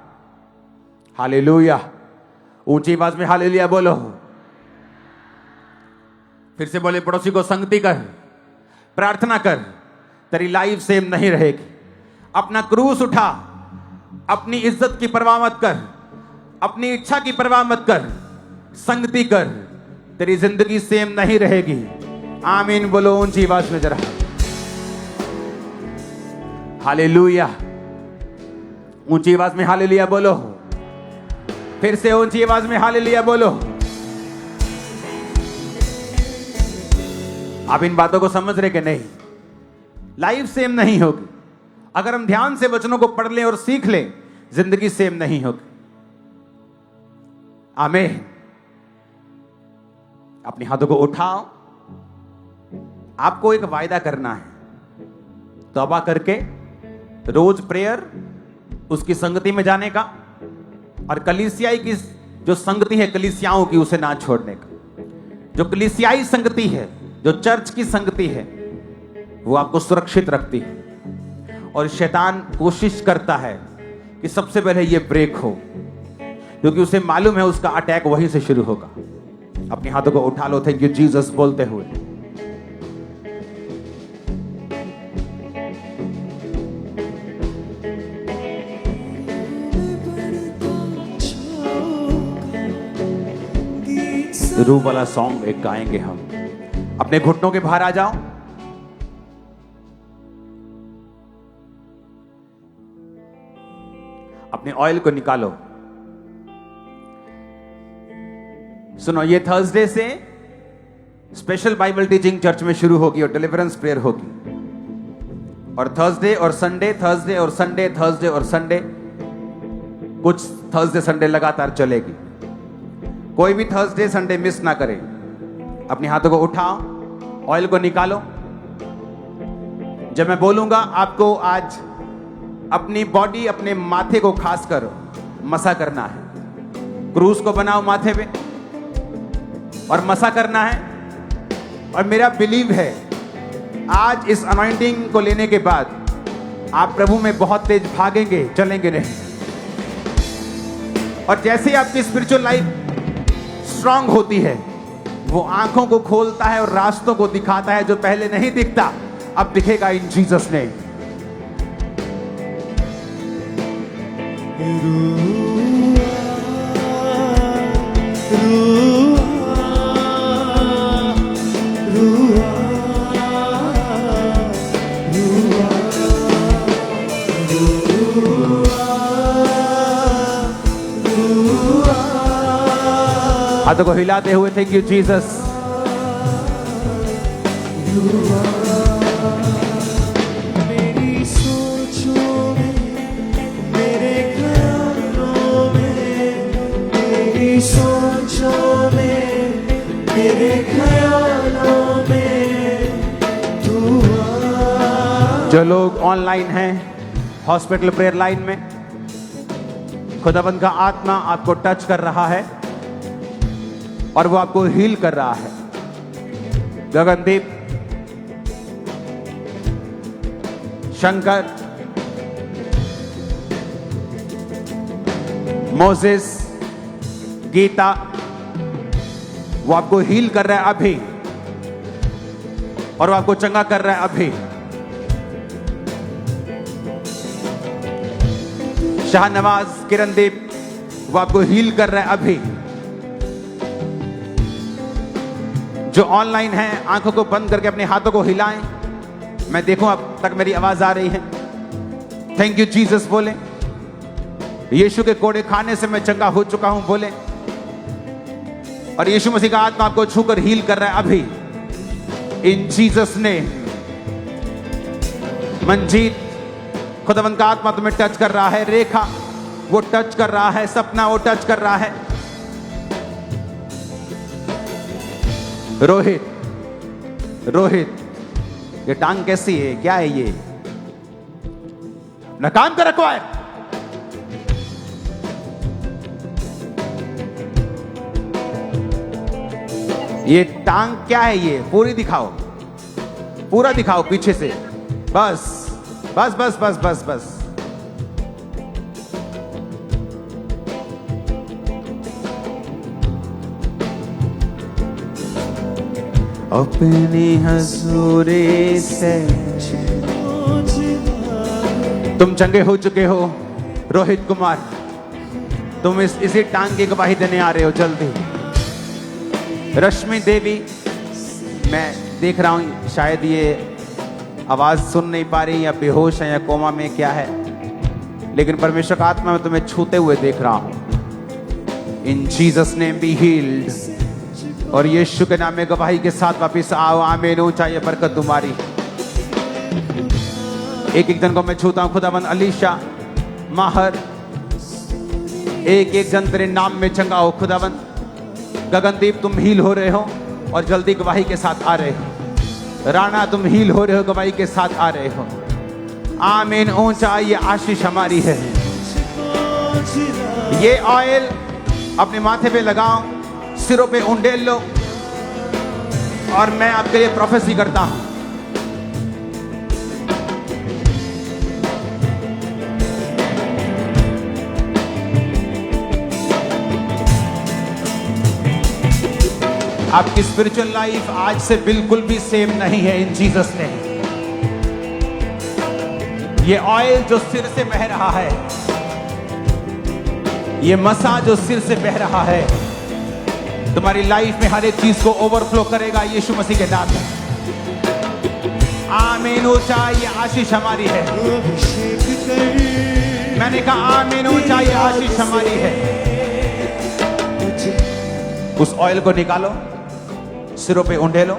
S1: हालेलुया, ऊंची आवाज में हालेलुया बोलो। फिर से बोले पड़ोसी को संगति कर, प्रार्थना कर, तेरी लाइफ सेम नहीं रहेगी। अपना क्रूस उठा, अपनी इज्जत की परवाह मत कर, अपनी इच्छा की परवाह मत कर, संगति कर, तेरी जिंदगी सेम नहीं रहेगी। आमीन बोलो ऊंची आवाज में जरा। हालेलुया, ऊंची आवाज में हालेलुया बोलो। फिर से ऊंची आवाज में हालेलुया बोलो। आप इन बातों को समझ रहे कि नहीं? लाइफ सेम नहीं होगी। अगर हम ध्यान से वचनों को पढ़ लें और सीख लें, जिंदगी सेम नहीं होगी। आमीन। अपने हाथों को उठाओ। आपको एक वायदा करना है, तौबा करके रोज प्रेयर, उसकी संगति में जाने का, और कलीसियाई की जो संगति है कलीसियाओं की, उसे ना छोड़ने का। जो कलीसियाई संगति है, जो चर्च की संगति है, वो आपको सुरक्षित रखती है। और शैतान कोशिश करता है कि सबसे पहले ये ब्रेक हो, क्योंकि उसे मालूम है उसका अटैक वहीं से शुरू होगा। अपने हाथों को उठा लो, थैंक यू जीसस बोलते हुए। रूह वाला सॉन्ग एक गाएंगे हम। अपने घुटनों के बाहर आ जाओ। अपने ऑयल को निकालो। सुनो, ये थर्सडे से स्पेशल बाइबल टीचिंग चर्च में शुरू होगी और डिलीवरेंस प्रेयर होगी। और थर्सडे और संडे, थर्सडे और संडे, थर्सडे और संडे, कुछ थर्सडे संडे लगातार चलेगी। कोई भी थर्सडे संडे मिस ना करे। अपने हाथों को उठाओ, ऑयल को निकालो। जब मैं बोलूंगा आपको आज अपनी बॉडी, अपने माथे को खासकर मसा करना है। क्रूस को बनाओ माथे पे और मसा करना है। और मेरा बिलीव है आज इस अनॉइंटिंग को लेने के बाद आप प्रभु में बहुत तेज भागेंगे, चलेंगे नहीं। और जैसे ही आपकी स्पिरिचुअल लाइफ स्ट्रांग होती है, वो आंखों को खोलता है और रास्तों को दिखाता है जो पहले नहीं दिखता, अब दिखेगा इन जीसस नेम। हाथों को हिलाते हुए थैंक यू जीसस।
S2: मेरी सोचों में, मेरे ख्यालों में, मेरी सोचों में, मेरे ख्यालों में तू आ।
S1: जो लोग ऑनलाइन हैं हॉस्पिटल प्रेयर लाइन में, खुदाबंद का आत्मा आपको टच कर रहा है और वो आपको हील कर रहा है। गगनदीप, शंकर, मोसेस, गीता, वो आपको हील कर रहा है अभी और वो आपको चंगा कर रहा है अभी। शाहनवाज, किरणदीप, वो आपको हील कर रहा है अभी। जो ऑनलाइन है आंखों को बंद करके अपने हाथों को हिलाएं, मैं देखूं अब तक मेरी आवाज आ रही है। थैंक यू जीसस बोले। यीशु के कोड़े खाने से मैं चंगा हो चुका हूं बोले। और यीशु मसीह का आत्मा आपको छूकर हील कर रहा है अभी इन जीसस ने। मंजीत, खुदावंद का आत्मा तुम्हें टच कर रहा है। रेखा, वो टच कर रहा है। सपना, वो टच कर रहा है। रोहित, ये टांग कैसी है? क्या है ये? ना काम कर रखवा है। ये टांग क्या है? ये पूरी दिखाओ, पूरा दिखाओ पीछे से। बस बस बस बस बस बस। अपनी हजूरी से तुम चंगे हो चुके हो। रोहित कुमार, तुम इसी टांग की गवाही देने आ रहे हो जल्दी। रश्मि देवी, मैं देख रहा हूं शायद ये आवाज सुन नहीं पा रही या बेहोश है या कोमा में क्या है, लेकिन परमेश्वर का आत्मा में तुम्हें छूते हुए देख रहा हूं। इन जीसस नेम बी हील्ड। और यीशु के नाम में गवाही के साथ वापिस आओ। आमीन। ऊंचाई बरकत तुम्हारी। एक एक जन को मैं छूता हूं। खुदाबंद अलीशा, माहर, एक एक जन तेरे नाम में चंगा हो। खुदाबंद गगनदीप, तुम हील हो रहे हो और जल्दी गवाही के साथ आ रहे हो। राणा, तुम हील हो रहे हो, गवाही के साथ आ रहे हो। आमीन। ऊंचाई, ये आशीष हमारी है। ये ऑयल अपने माथे पे लगाओ, सिरों पे उंडेल लो और मैं आपके लिए प्रोफेसी करता हूं। आपकी स्पिरिचुअल लाइफ आज से बिल्कुल भी सेम नहीं है इन जीसस ने। ये ऑयल जो सिर से बह रहा है, ये मसा जो सिर से बह रहा है, तुम्हारी लाइफ में हर एक चीज को ओवरफ्लो करेगा यीशु मसीह के नाम में। आमीन। ऊंचाई, ये आशीष हमारी है। मैंने कहा आमीन। ऊंचाई, ये आशीष हमारी है। उस ऑयल को निकालो, सिरों पे उंडेलो,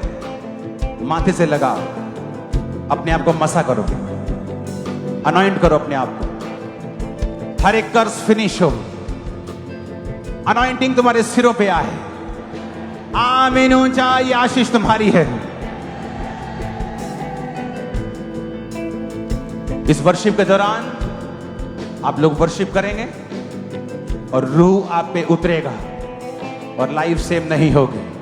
S1: माथे से लगाओ, अपने आप को मसा करोगे, अनॉइंट करो अपने आप को। हर एक कर्ज फिनिश हो, अनॉइंटिंग तुम्हारे सिरों पे आए। आमीन। ऊंचाई, आशीष तुम्हारी है। इस वर्शिप के दौरान आप लोग वर्शिप करेंगे, और रूह आप पे उतरेगा और लाइफ सेम नहीं होगी।